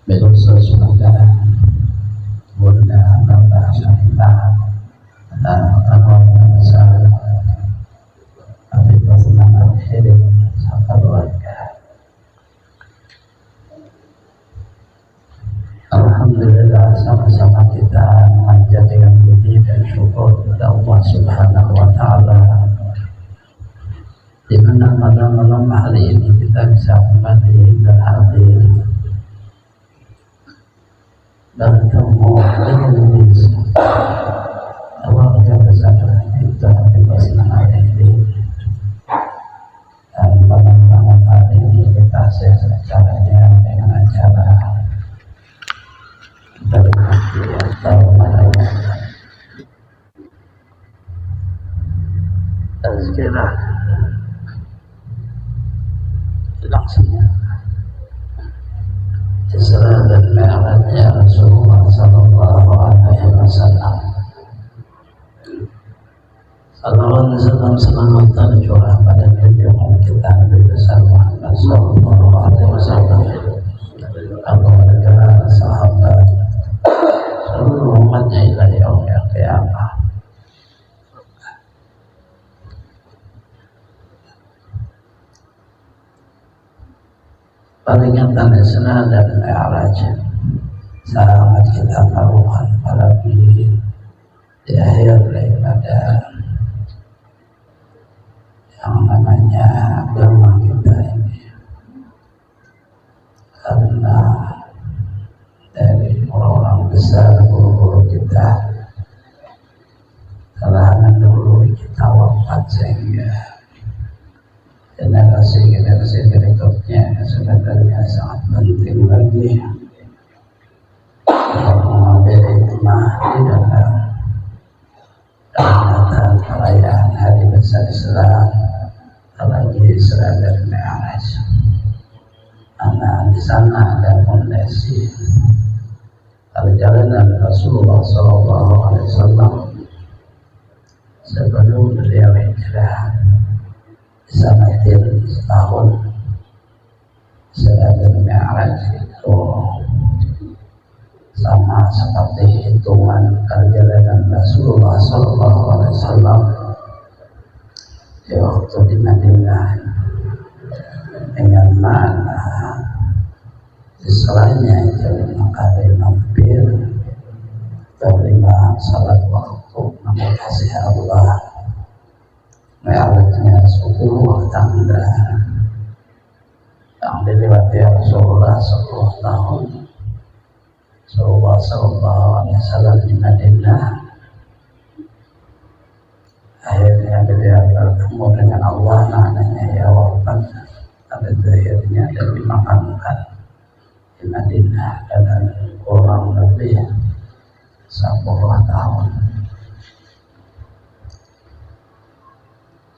Berusaha Bunda Bapak Syarifah dan Bapak Besar Habib Basman Al-Hirim serta keluarga. Alhamdulillah, sama-sama kita memanjatkan puji dan syukur kepada Allah Subhanahu wa Ta'ala, di mana malam hari ini kita bisa kembali dan hadir bertemu dengan keluarga besar kita Habib Basman Al-Hirim. Dan malam hari ini kita share acaranya dengan acara berbagi atau merawat tazkirah langsungnya Isra dan Mi'rajnya Rasulullah Sallallahu Alaihi Wasallam. Salawat dan salam tercurah pada junjungan kita Nabi besar Muhammad Sallallahu Alaihi Wasallam, keluarga, sahabat, seluruh umatnya ila yaumil qiyamah. Peringatan Isra dan Mi'raj sangat kita taruhkan apalagi di akhir daripada yang namanya agama kita ini, karena dari orang-orang besar guru-guru kita kalangan dulu kita wafat, sehingga generasi berikutnya sebenarnya sangat penting bagi mengambil hikmah di dalam peringatan perayaan hari besar Islam, apalagi Isra dan Mi'raj. Karena di sana ada fondasi perjalanan Rasulullah Sallallahu Alaihi Wasallam sebelum beliau hijrah. Di sana setahun. Isra dan Mi'raj itu sama seperti hitungan perjalanan Rasulullah Sallallahu Alaihi Wasallam di waktu di Madinah, dengan mana Isra'nya itu 5 kali mampir, terlima salat waktu mengasih Allah. Mi'rajnya 10 tangga yang dilewati Rasulullah 10 tahun. Rasulullah Sallallahu Alaihi Wasallam di Madinah, akhirnya beliau bertemu dengan Allah, namanya ya wafat pada akhirnya dan dimakamkan di Madinah dalam kurang lebih 10 tahun.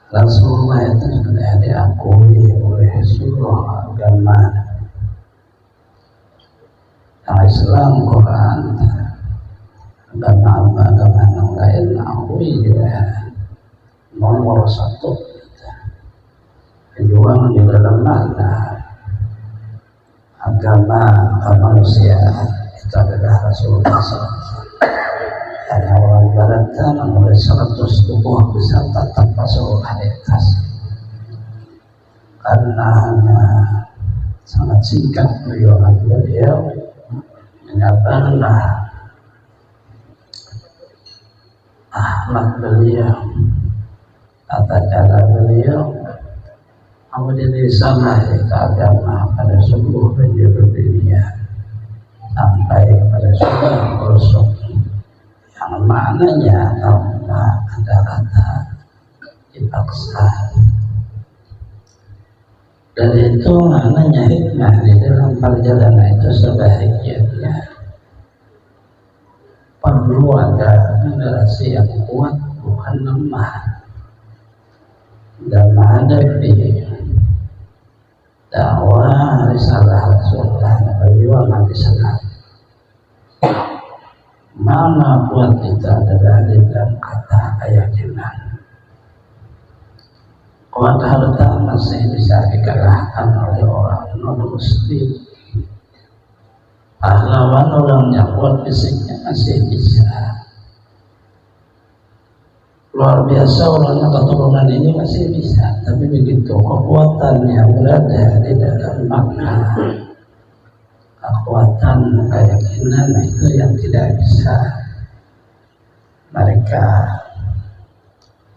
Rasulullah itu sudah diakui oleh seluruh agama yang Islam, Quran, agama yang lain akui juga nomor 1 pejuang di dalam mana agama kemanusiaan itu adalah Rasulullah SAW. Hanya orang barat oleh 100 tubuh bisa tatap Rasulullah di atas, karena hanya sangat singkat perjuangan beliau menyatakanlah akhlak beliau, tata cara beliau, kemudian disana agama pada seluruh penjuru dunia sampai pada seluruh rasul, yang maknanya tanpa ada kata dipaksa. Dan itu maknanya hikmah di dalam perjalanan itu. Sebaiknya perlu ada generasi yang kuat, bukan lemah, dan menghadapi dakwah risalah Rasulullah, perjuangan Islam. Mana kuat kita adalah di dalam kata keyakinan. Kuat harta masih bisa dikalahkan oleh orang non-muslim. pahlawan orangnya kuat, fisiknya masih bisa. Luar biasa orangnya, keturunan ini masih bisa, tapi begitu kekuatannya berada di dalam makna, kekuatan keyakinan itu yang tidak bisa mereka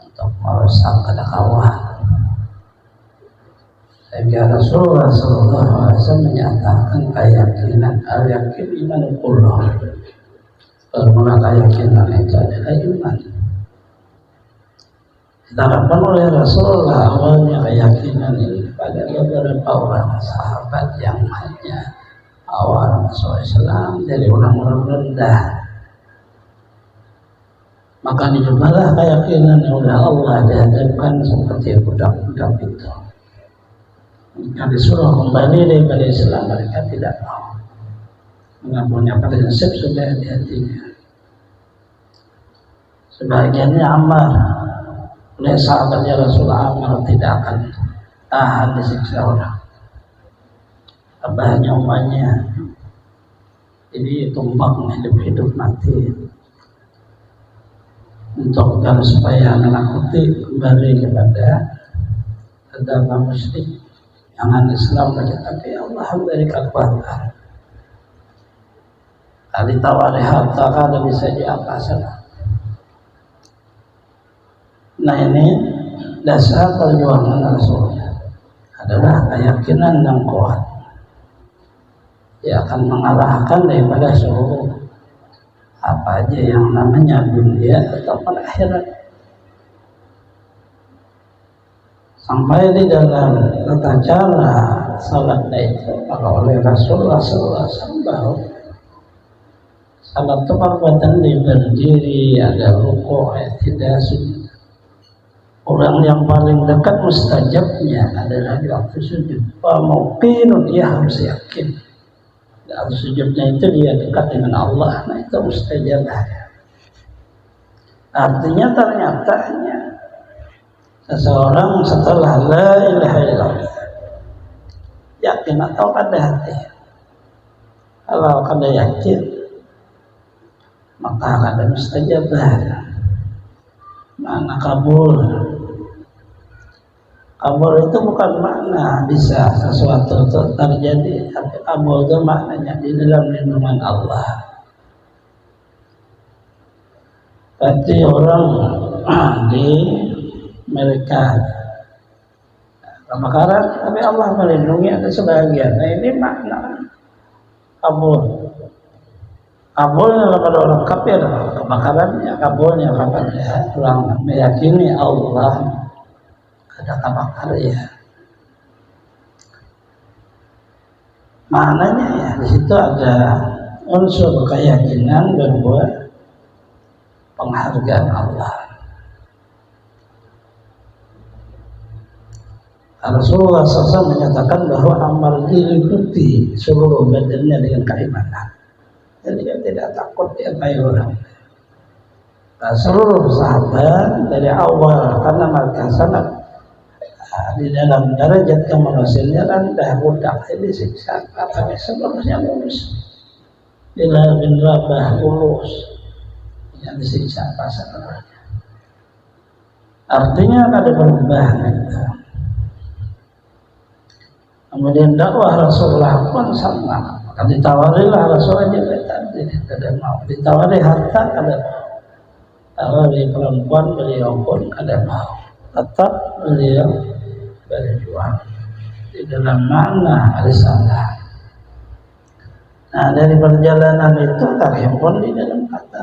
untuk merusak kedekatan. Sehingga Rasulullah SAW menyatakan keyakinan, al-yakin iman kulluh. Karena keyakinan itu adalah iman. Diterapkan oleh Rasulullah awalnya keyakinan ini pada beberapa orang sahabat yang hanya awal masuk Islam dari orang-orang rendah. Maka dicobalah keyakinan oleh Allah dihadapkan seperti budak-budak itu. Jika disuruh kembali daripada Islam, mereka tidak mau. Mengakunya prinsip sudah di hatinya. Sebagiannya Ammar, oleh sahabatnya Rasulullah, Ammar tidak akan tahan disiksa orang. Abahnya umatnya, jadi tumbang hidup-hidup mati untuk agar supaya menakuti kembali kepada agama musyrik, jangan Islam lagi, tapi Allah memberi kekuatan. Kali tawari harta kada bisa diapa sana. Nah ini dasar perjuangan Rasulullah adalah keyakinan yang kuat. Dia akan mengalahkan daripada seluruh apa aja yang namanya dunia ataupun akhirat. Sampai di dalam tata cara salatnya itu, maka oleh Rasulullah SAW bahwa salat itu perbuatan berdiri, ada rukuk, tidak sujud. Orang yang paling dekat mustajabnya adalah di waktu sujud. Mungkin dia harus yakin. Di waktu sujudnya itu dia dekat dengan Allah. Nah itu mustajabah. Artinya ternyata seseorang setelah la ilaha illallah yakin atau pada hati. Kalau kada yakin maka ada mustajabah. Makna kabul. Kabul itu bukan makna bisa sesuatu terjadi, tapi kabul itu maknanya di dalam lindungan Allah. Berarti orang di mereka kebakaran, tapi Allah melindungi, ada sebagian. Nah ini makna kabul. Kabulnya kepada orang kafir, kebakarannya, kabulnya kepada orang meyakini Allah ada kebakar ya. Maknanya ya di situ ada unsur keyakinan bahwa penghargaan Allah. Rasulullah SAW menyatakan bahwa amal diliputi seluruh badannya dengan keimanan. Jadi dia tidak takut dia kayak orang. Nah, seluruh sahabat dari awal karena mereka sangat di dalam derajat kemanusiaan rendah, budak disiksa, katanya sebenarnya lulus. Bila bin Rabah lulus yang disiksa pasangannya. Artinya ada perubahan itu. Kemudian dakwah Rasulullah pun sama. Maka ditawarilah Rasulullah juga tadi tidak mau. Ditawari harta kada mau. Tawari perempuan beliau pun kada mau. Tetap beliau berjuang di dalam makna risalah. Nah dari perjalanan itu terhimpun di dalam kata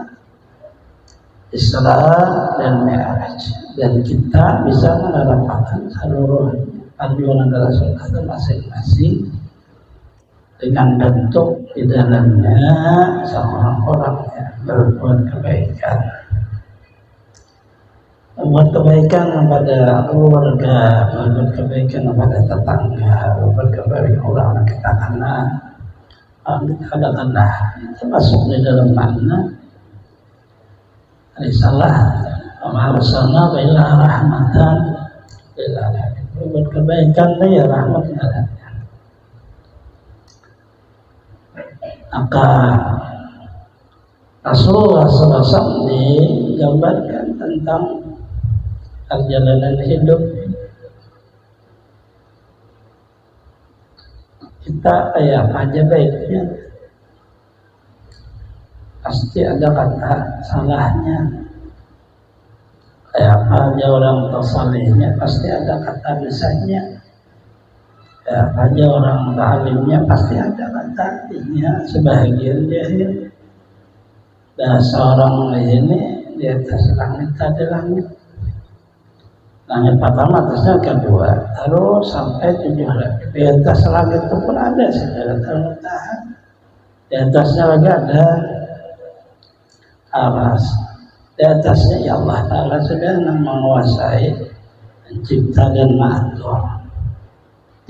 Isra dan Mi'raj, dan kita bisa menerapkan seluruh perjuangan Rasulullah masing-masing dengan bentuk di dalamnya seorang orang yang berbuat kebaikan, membuat kebaikan kepada keluarga, membuat kebaikan kepada tetangga, membuat kebaikan orang yang kita kenal, kita kenal, itu masuk di dalam makna risalah Arsalna ila rahmatan lil alamin. Membuat kebaikan ya rahmatnya. Maka Rasulullah SAW digambarkan tentang perjalanan hidup kita kayak apa aja baiknya, pasti ada kata salahnya. Kayak apa aja orang tersalihnya, pasti ada kata bisanya. Kayak apa aja orang ta'alimnya, pasti ada kata artinya. Sebahagian jahil. Bahasa orang ini di atas langit ada langit. Langit pertama, atasnya kedua, terus sampai 7 lagi. Di atas langit itu pun ada Sidratul Muntaha. Di atasnya lagi ada aras. Di atasnya ya Allah Ta'ala sudah menguasai, mencipta dan mengatur.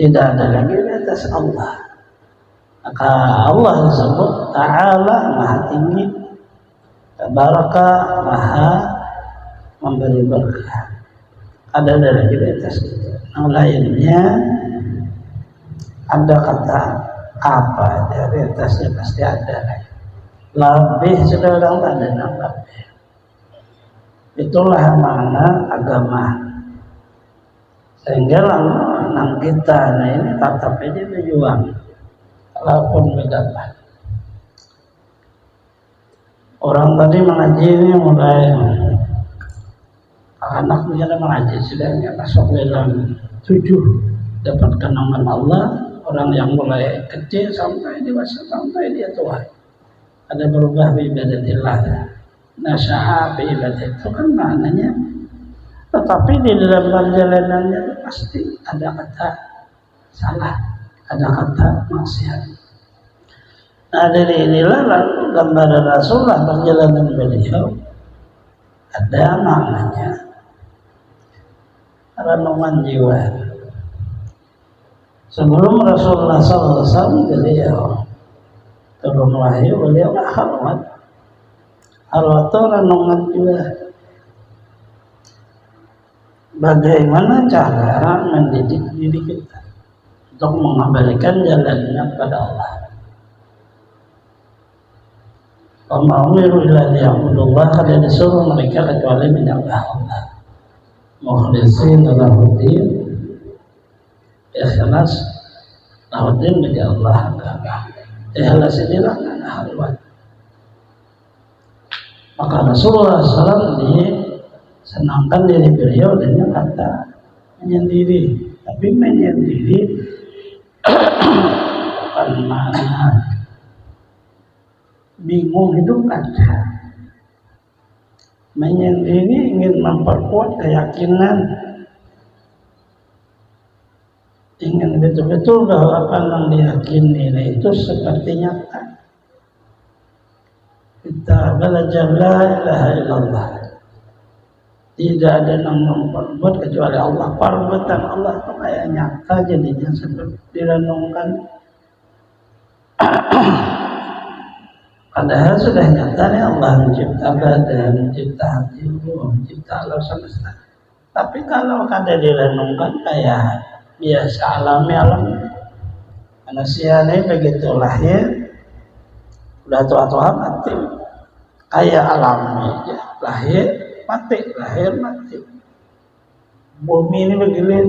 Tidak ada lagi di atas Allah. Maka Allah disebut Ta'ala, Maha Tinggi, Tabaraka, Maha memberi berkah. Ada lagi di atas itu. Yang lainnya ada kata apa dari atasnya pasti ada. Lebih sudah orang tak ada yang lebih. Itulah makna agama. Sehingga nang kita ini tetap aja berjuang. Walaupun berapa. Orang tadi mengaji ini mulai anak menjadi mengaji sedangnya masuk dalam 7 dapat kenangan Allah. Orang yang mulai kecil sampai dewasa sampai dia tua ada berubah ibadatillah, nasya'a ibadah itu kan maknanya. Tetapi di dalam perjalanannya pasti ada kata salah, ada kata maksiat. Nah dari inilah lalu gambaran Rasulullah perjalanan beliau ada maknanya renungan jiwa. Sebelum Rasulullah SAW beliau turun wahyu, beliau khalwat. Khalwat itu renungan jiwa. Bagaimana cara mendidik diri kita untuk mengembalikan jalannya kepada Allah. Umiru illa liya'budullah, kada disuruh mereka kecuali menyembah Allah. Mukhlishin lahuddin, ikhlas lahuddin bagi Allah. Ikhlas inilah khalwat. Maka Rasulullah SAW disenangkan diri beliau dengan kata menyendiri. Tapi menyendiri bukan makna bingung hidup ada. Menyendiri ingin memperkuat keyakinan, ingin betul-betul bahwa apa yang diyakini itu seperti nyata. Kita belajar la ilaha illallah. Tidak ada yang memperbuat kecuali Allah. Perbuatan Allah itu kayak nyata jadinya seperti direnungkan. Padahal sudah nyata nih Allah mencipta badan, mencipta hati, mencipta alam semesta. Tapi kalau kada direnungkan kayak biasa alami alam. Manusia ini begitu lahir, udah tua-tua mati. Kayak alami aja, lahir mati, lahir mati. Bumi ini bergilir,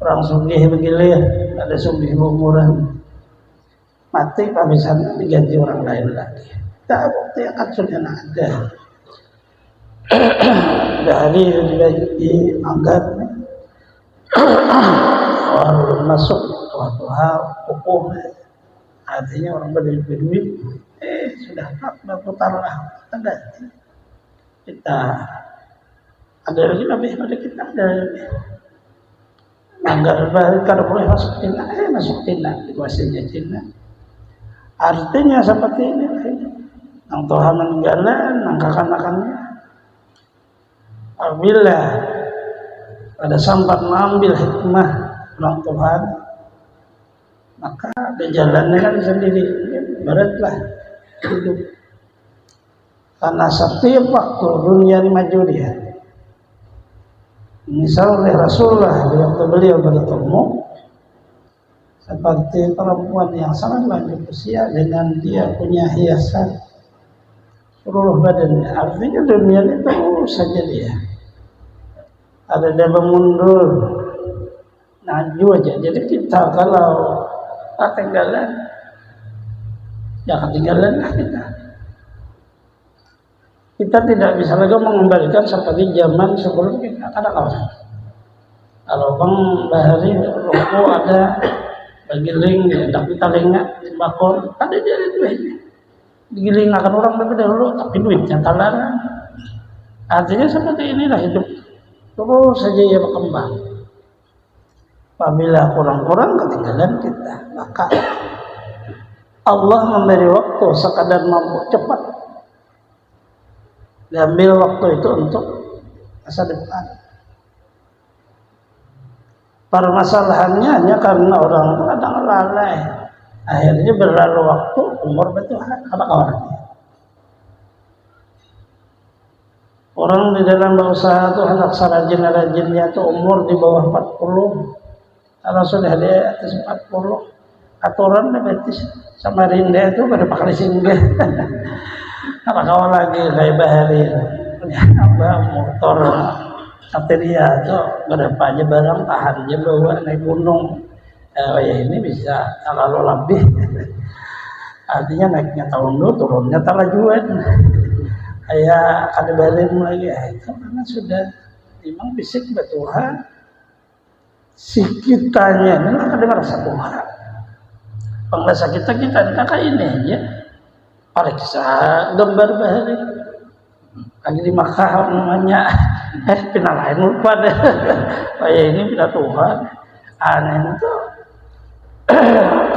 orang sugih bergilir, ada sugih umuran. Mati habisannya diganti orang lain lagi. Tak bukti akan sudah ada. Dari dianggap orang masuk tua-tua hukum, artinya orang berduit, sudah berputar lah, ganti. Kita ada lagi lebih pada kita ada lebih. Anggar balik kalau boleh masuk tindak, masuk tindak dikuasainya tindak. Artinya seperti ini, yang Tuhan meninggalan, yang kakan-kakannya. Apabila pada sempat mengambil hikmah orang Tuhan, maka jalannya kan sendiri, beratlah hidup. Karena setiap waktu dunia ini maju dia. Misalnya Rasulullah waktu beliau bertemu seperti perempuan yang sangat lanjut usia dengan dia punya hiasan seluruh badannya. Artinya dunia ini terus saja dia. Ada dia mundur, maju aja. Jadi kita kalau ketinggalan, ya ketinggalan lah kita. Kita tidak bisa lagi mengembalikan seperti zaman sebelum kita ada kawan. Kalau Bang Bahari rokok ada bagiling tapi talinga di bakor, ada dia itu digiling akan orang tapi dahulu tapi duitnya talarang. Artinya seperti inilah hidup terus saja ya berkembang. Apabila kurang-kurang ketinggalan kita, maka Allah memberi waktu sekadar mampu cepat. Diambil waktu itu untuk masa depan. Permasalahannya hanya karena orang kadang lalai. Akhirnya berlalu waktu, umur betul apa kawan? Orang di dalam berusaha itu anak sarajin-rajinnya itu umur di bawah 40. Kalau sudah di atas 40, aturan betis sama rinda itu pada pakai singgah. Apa kawan lagi kayak Bahari punya apa motor Satria itu berapa aja barang tahan aja bawa naik gunung. Ya ini bisa terlalu lebih. Artinya naiknya tahun dulu turunnya talajuan. Kayak kada balik lagi itu karena sudah memang fisik bertuhan. Si kitanya ini kada merasa Tuhan. Penglasa kita kakak ini aja. Periksa gambar Bahari lagi di Makkah namanya pindah lain lupa deh. Kayak ini pindah Tuhan aneh itu.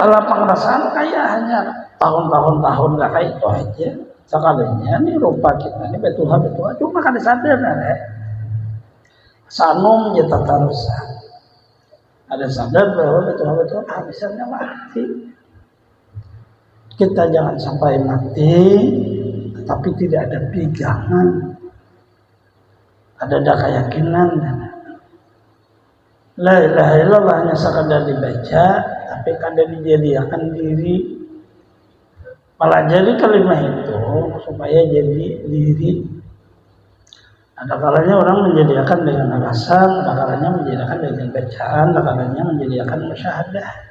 Kalau pengerasaan kayak hanya tahun-tahun gak kayak itu aja sekalinya ini rupa kita ini betul cuma kan sadar ya sanum ya tatarusan ada sadar bahwa betul habisnya mati. Kita jangan sampai mati tetapi tidak ada pegangan, ada keyakinan. La ilaha illallah hanya sekadar dibaca tapi kada dijadikan diri. Malah jadi kalimat itu supaya jadi diri. Ada kalanya orang menjadikan dengan alasan, ada kalanya menjadikan dengan bacaan, ada kalanya menjadikan musyahadah.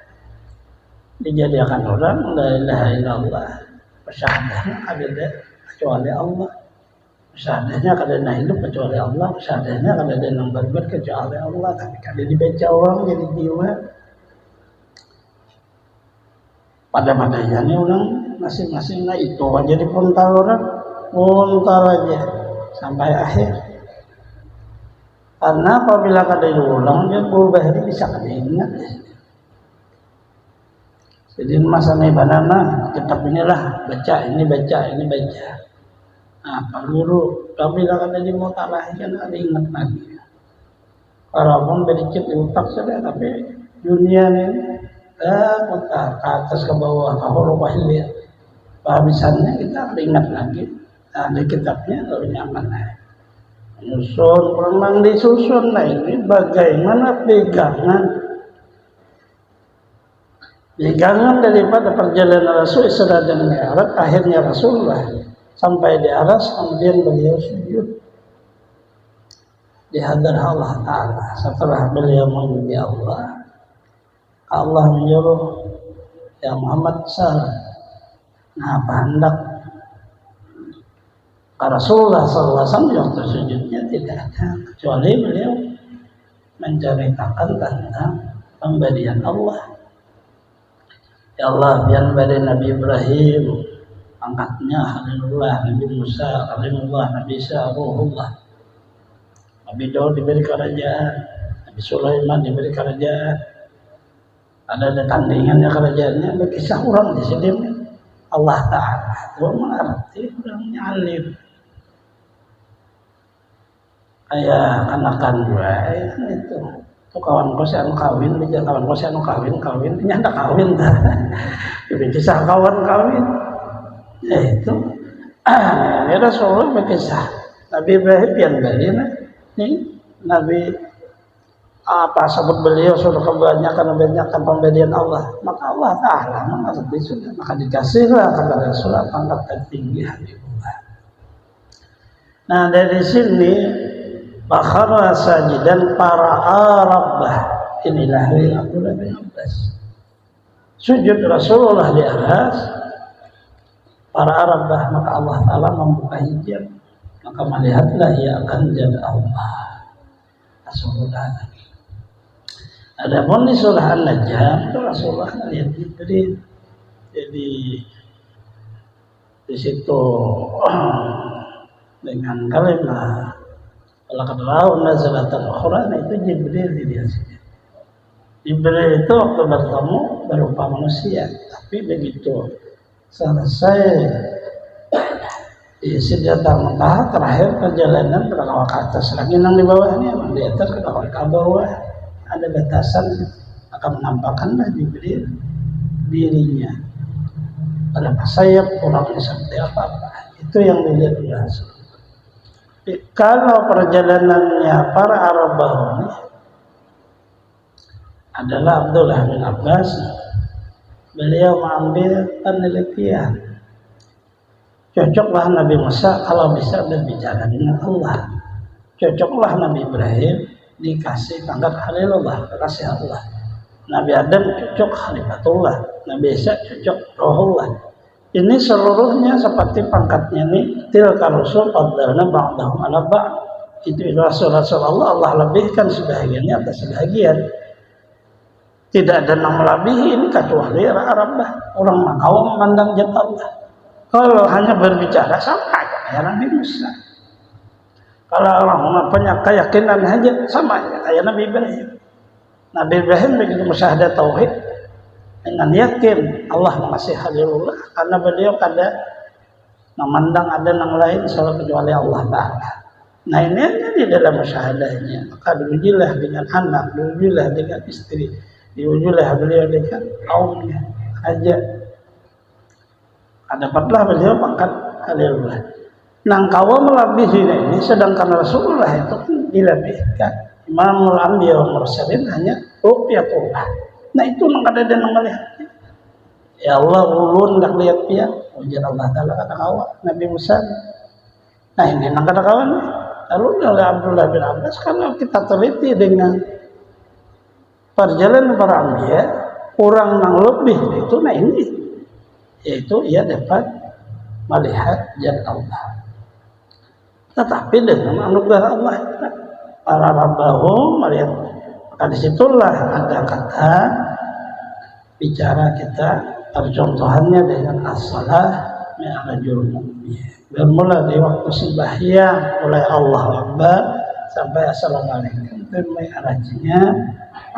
Dijadikan orang la ilaha illallah, musyahadahnya kada kecuali Allah. Musyahadahnya kada hidup kecuali Allah, musyahadahnya kada ada yang berbuat kecuali Allah, tapi kada dibaca orang jadi jiwa. Pada madanya orang masing-masing itu aja dipuntal orang, puntal aja sampai akhir. Karena apabila kada diulang dia berubah bisa kada ingat. Jadi masa banana kitab inilah baca ini baca. Nah, perlu apabila kada dimutalahi kan ada ingat lagi. Walaupun bericit di otak saja tapi dunia ini putar ke atas ke bawah ke huruf hilir. Habisannya kita ingat lagi. Nah, di kitabnya lalu nyaman. Menyusun, memang disusun. Nah ini bagaimana pegangan daripada perjalanan Rasul Isra dan Mi'raj. Akhirnya Rasulullah sampai di aras, kemudian beliau sujud di hadrat Allah Ta'ala. Setelah beliau memuji Allah menyuruh ya Muhammad salam. Nah, hendak Rasulullah SAW waktu sujudnya tidak ada kecuali beliau menceritakan tentang pemberian Allah. Ya Allah, biar pada Nabi Ibrahim angkatnya Halilullah, Nabi Musa Halimullah, Nabi Isa Ruhullah, Nabi Daud diberi kerajaan, Nabi Sulaiman diberi kerajaan. Ada tandingannya kerajaannya, berkisah orang di sini. Allah Ta'ala itu mengerti orangnya alim. Kayak anakan gue itu kawan kos yang kawin, dia kawan kos yang kawin, dia ada kawin dah. Jadi kisah kawan kawin, ya itu. Ya Rasulullah berkisah Nabi Ibrahim yang beri nih Nabi apa sebut beliau sudah kebanyakan pemberian Allah, maka Allah Ta'ala mengerti sudah, maka dikasihlah kepada Rasulullah pangkat tertinggi Habibullah. Nah dari sini Bakharra sajidan para Arabah, inilah Abdullah bin Abbas. Sujud Rasulullah di atas para Arabah, maka Allah Ta'ala membuka hijab, maka melihatlah ia akan jadi Allah Rasulullah. Adapun di surah An-Najm itu Rasulullah melihat Jibril. Jadi di situ dengan kalimat laqad ra'aw nazlatan ukhra, itu Jibril di sini. Jibril itu waktu bertemu berupa manusia, tapi begitu selesai di Sidratul Muntaha terakhir perjalanan berapa ke atas lagi yang di bawahnya, di atas ke bawah ada batasan akan menampakkanlah Jibril dirinya berapa sayap kurangnya seperti apa itu yang dilihat oleh Rasul. Kalau perjalanannya para Arabah ini adalah Abdullah bin Abbas, beliau mengambil penelitian cocoklah Nabi Musa kalau bisa berbicara dengan Allah, cocoklah Nabi Ibrahim dikasih pangkat Khalilullah, kasih Allah. Nabi Adam cocok Khalifatullah, Nabi Isa cocok Rohullah. Ini seluruhnya seperti pangkatnya ini tilka rusul qaddalna ba'dahum ala ba'd. Itu Rasul-Rasul Allah lebihkan sebahagiannya atas sebahagian. Tidak ada yang melebihi ini kecuali Arabah. Orang Makau memandang jat Allah. Kalau hanya berbicara sama aja kayak Nabi Musa. Kalau orang punya keyakinan aja sama aja kayak Nabi Ibrahim. Nabi Ibrahim begitu musyahadat tauhid dengan yakin Allah mengasih Khalilullah karena beliau kada memandang ada yang lain selain kecuali Allah Ta'ala. Nah ini aja di dalam musyahadahnya. Maka diujilah dengan anak, diujilah dengan istri, diujilah beliau dengan kaumnya aja. Dapatlah beliau pangkat Khalilullah. Nang kawa melebihi ini, sedangkan Rasulullah itu dilebihkan. Imamul Anbiya wa Mursalin hanya ru'yatullah. Nah itu nang kada ada nang melihatnya. Ya Allah ulun ndak lihat dia. Ujian Allah Ta'ala kata kawa Nabi Musa. Nah ini nang kada kawan. Lalu oleh Abdullah bin Abbas, kalau kita teliti dengan perjalanan para Anbiya, kurang nang lebih itu, nah ini yaitu ia dapat melihat zat Allah. Tetapi dengan anugerah Allah para rabbahu melihat, maka disitulah ada kata bicara kita percontohannya dengan as-salah mi'rajul mu'min. Bermula dari waktu sembahyang oleh Allah Akbar sampai assalamualaikum, itu mi'rajnya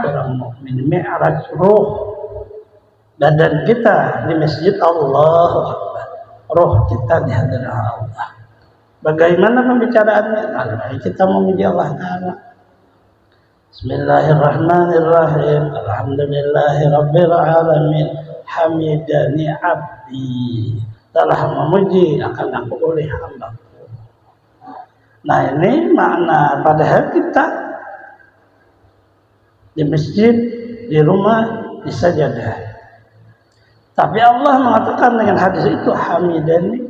orang mukmin, mi'raj ruh badan kita di masjid Allahu Akbar, roh kita di hadirat Allah. Bagaimana pembicaraannya? Nah, kita memuji Allah Ta'ala. Bismillahirrahmanirrahim. Alhamdulillahi Rabbil Alamin. Hamidani abdi. Telah memuji akan aku oleh hamba-Ku. Nah ini makna padahal kita di masjid, di rumah, di sajadah. Tapi Allah mengatakan dengan hadis itu hamidani,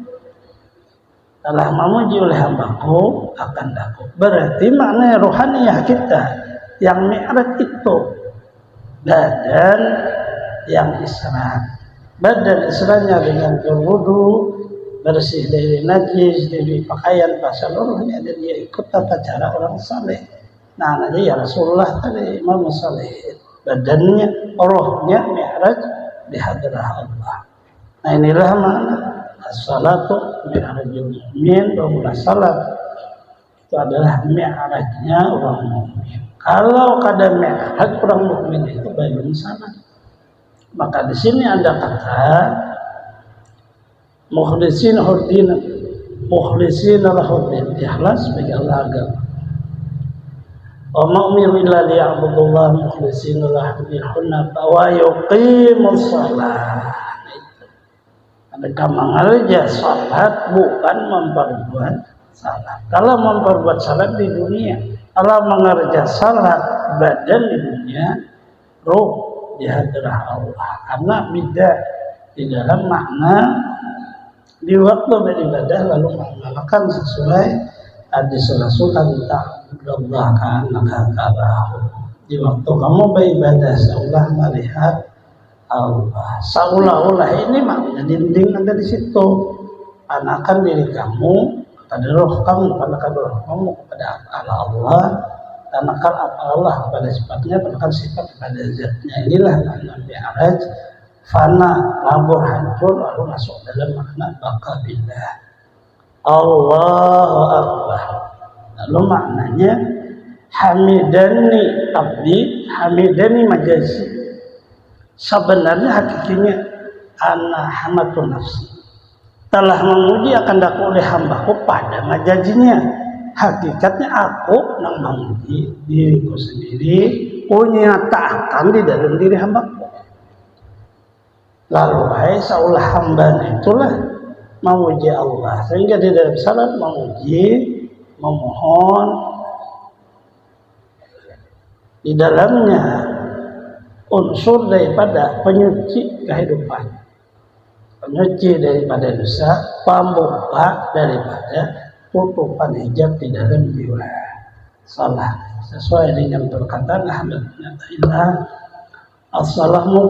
telah memuji oleh hamba-Ku akan aku. Berarti makna rohaniyah kita yang mi'raj itu badan yang Isra. Badan Isranya dengan berwudu, bersih dari najis, dari pakaian seluruhnya, dan dia ikut tata cara orang saleh. Nah nanti ya Rasulullah tadi Imam Saleh, badannya, rohnya mi'raj di hadrah Allah. Nah inilah makna as-salatu mi'rajul mu'min. Bahwa salat itu adalah mi'rajnya orang mukmin. Kalau kada mi'raj orang mukmin itu belum salat. Maka di sini ada kata mukhlisin hurdin, mukhlisin lahuddin, ikhlas bagi Allah agama. Wa ma'umiru illa liya'budullah mukhlisin lahuddin hunafa wa yuqimus shalah. Mereka mengerja salat bukan memperbuat salat. Kalau memperbuat salat di dunia, kalau mengerja salat badan di dunia, roh di hadrah Allah. Karena beda di dalam makna di waktu beribadah lalu mengamalkan sesuai hadis Rasul ta'budallaha ka'annaka tarahu. Di waktu kamu beribadah seolah melihat Allah. Seolah-olah ini maknanya dinding ada di situ. Anakan diri kamu pada roh kamu, anakan roh kamu kepada Allah, anakan Allah kepada sifatnya, anakan sifat kepada zatnya. Inilah makna mi'raj, fana, labur, hancur, lalu masuk dalam makna baka billah. Allahu Akbar. Lalu maknanya hamidani abdi, hamidani majazi. Sebenarnya hakikinya ana hamatun nafsi, telah memuji akan daku oleh hambaku pada majazinya. Hakikatnya aku nang memuji diriku sendiri, kunyatakan di dalam diri hambaku. Lalu seolah hamba itulah memuji Allah, sehingga di dalam salat memuji, memohon, di dalamnya unsur daripada penyuci kehidupan, penyuci daripada dosa, pembuka daripada tutupan hijab di dalam jiwa. Salat sesuai dengan perkataan Ahmad bin Athaillah, as-salatu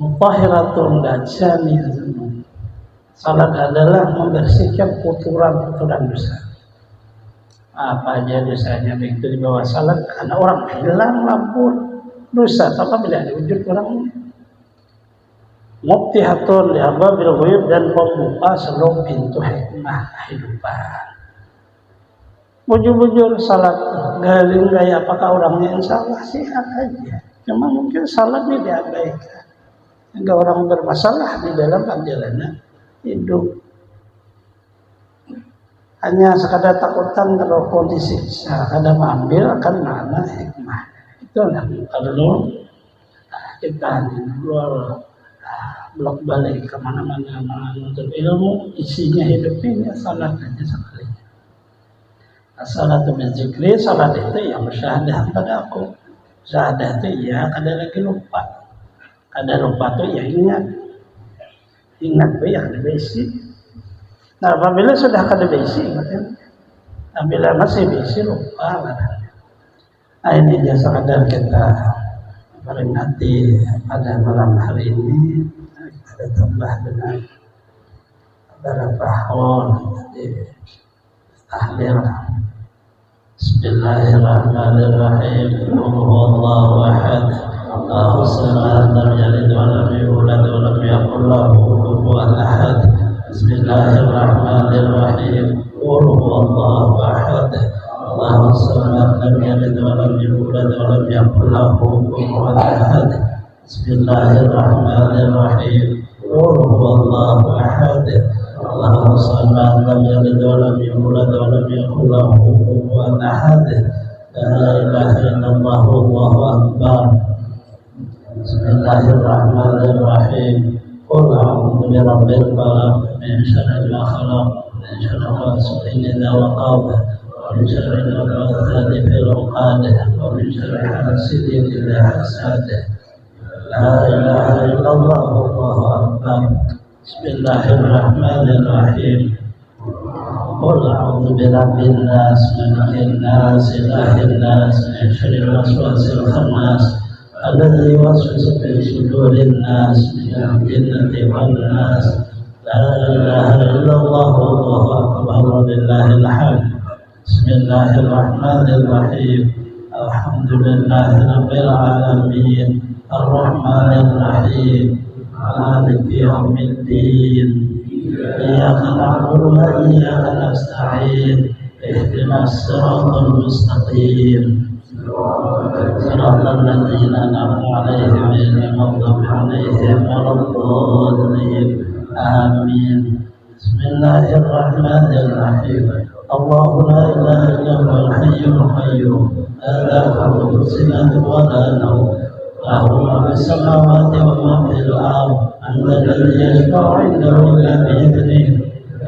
mutahhiratun dan syamiyatun. Salat adalah membersihkan kotoran-kotoran dosa. Apa aja dosanya begitu di bawah salat, karena orang hilang labur dosa apabila diwujud orang muftihatun li abwabil ghuyub, dan pembuka seluruh pintu hikmah kehidupan. Bujur-bujur salat galing gaya apakah orangnya insyaallah sehat aja, cuma mungkin salatnya diabaikan sehingga orang bermasalah di dalam perjalanan hidup. Hanya sekadar takutan kalau kondisi kadang mengambil akan makna hikmah. Itulah perlu kita keluar blok balik kemana-mana menuntut ilmu, isinya hidup ini salat aja sekali. As-salatu min zikri, salat itu yang bersyahadah pada aku. Syahadah itu ya kadang lagi lupa, kadang lupa tuh ya ingat tuh ya ada basic. Nah apabila sudah ada basic ingatnya, apabila masih basic lupa lah. Nah ini jasa kadar kita peringati pada malam hari ini. Kita tambah dengan beberapa hal di tahlil. Bismillahirrahmanirrahim. Allahu ahad, Allahu samad, lam yalid wa lam yulad wa lam yakul lahu kufuwan ahad. Bismillahirrahmanirrahim. Allahu ahad, Allahu samad, lam yalid wa lam yulad wa lam yakul lahu kufuwan ahad. Bismillahirrahmanirrahim. Allahu ahad, Allahu samad, lam yalid wa lam yulad wa lam yakul lahu kufuwan ahad. La ilaha illallah, Allahu akbar. Bismillahirrahmanirrahim. Qul a'udzu birabbil falaq, min syarri ma khalaq, min syarri ghasiqin idza waqab, wa min syarri naffathati fil 'uqad, wa min syarri hasidin idza hasad. La ilaha illallah, Allahu akbar. Bismillahirrahmanirrahim. Qul a'udzu birabbin nas, malikin nas, ilahin nas, min syarril waswasil khannas, alladzi yuwaswisu fi sudurin nas, minal jinnati wan nas. La ilaha illallah, Allahu akbar, walillahil hamd. Bismillahirrahmanirrahim. Alhamdulillahi rabbil alamin, arrahmanir rahim, maliki yaumiddin. Iyyaka na'budu wa iyyaka nasta'in. Ihdinas siratal mustaqim. Siratal ladzina an'amta 'alaihim ghairil maghdubi 'alaihim waladdallin. Amin. Bismillahirrahmanirrahim. Allahu la ilaha illa huwal hayyul qayyum, la ta'khudhuhu sinatun wa la nawm, lahu ma fis samawati wa ma fil ardh. Alladzi yashfa'u 'indahu illa bi'idhnihi,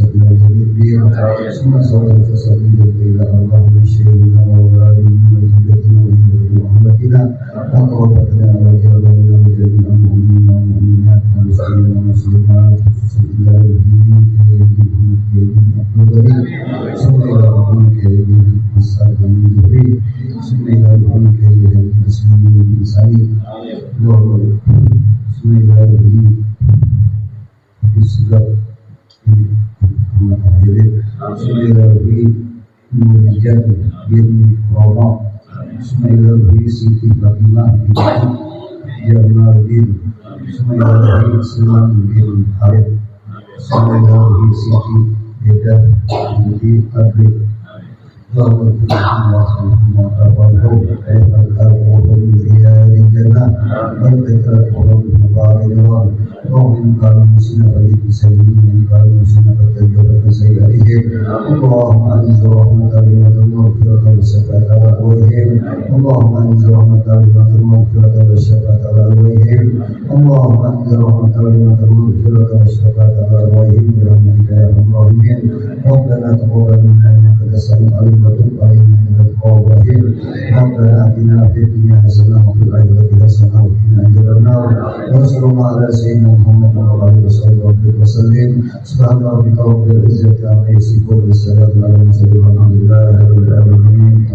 بإحسان إلى يوم الدين ثم صلاة وسلام إلى الله سيدنا ووالدنا وجدتنا ومحمدنا وقربتنا وجعلنا من جميع المؤمنين والمؤمنات والمسلمين والمسلمات خصوصا إلى ثم إلى ربك مساء من جبريل ثم إلى ربك اسمه بإنساني ثم إلى ربك بسجد ثم إلى ربك مولجات بن رمى ثم إلى ربك سيدي فاطمة بنت جمال الدين ثم إلى ربك سلمان بن حارث ثم إلى ربك سيدي بدا بنت أبي اللهم صل وسلم وبارك من رياض الجنة وارزقنا مبارك ومن قال مسلم فليك سيدنا من قال مسلم فتجربة سيئاته اللهم أنزل رحمة رحمة المغفرة والشفاعة على أبويهم اللهم أنزل رحمة رحمة المغفرة والشفاعة على أبويهم اللهم أنزل رحمة رحمة المغفرة والشفاعة على أبويهم برحمتك يا أرحم الراحمين ربنا تقبل منا إنك أنت السميع العليم وتب علينا إنك أنت التواب الرحيم ربنا آتنا في الدنيا حسنة وفي الآخرة حسنة وقنا عذاب النار وصلى الله على سيدنا محمد وعلى آله وصحبه وسلم سبحان ربك رب العزة عما يصفون والسلام على المرسلين والحمد لله رب العالمين.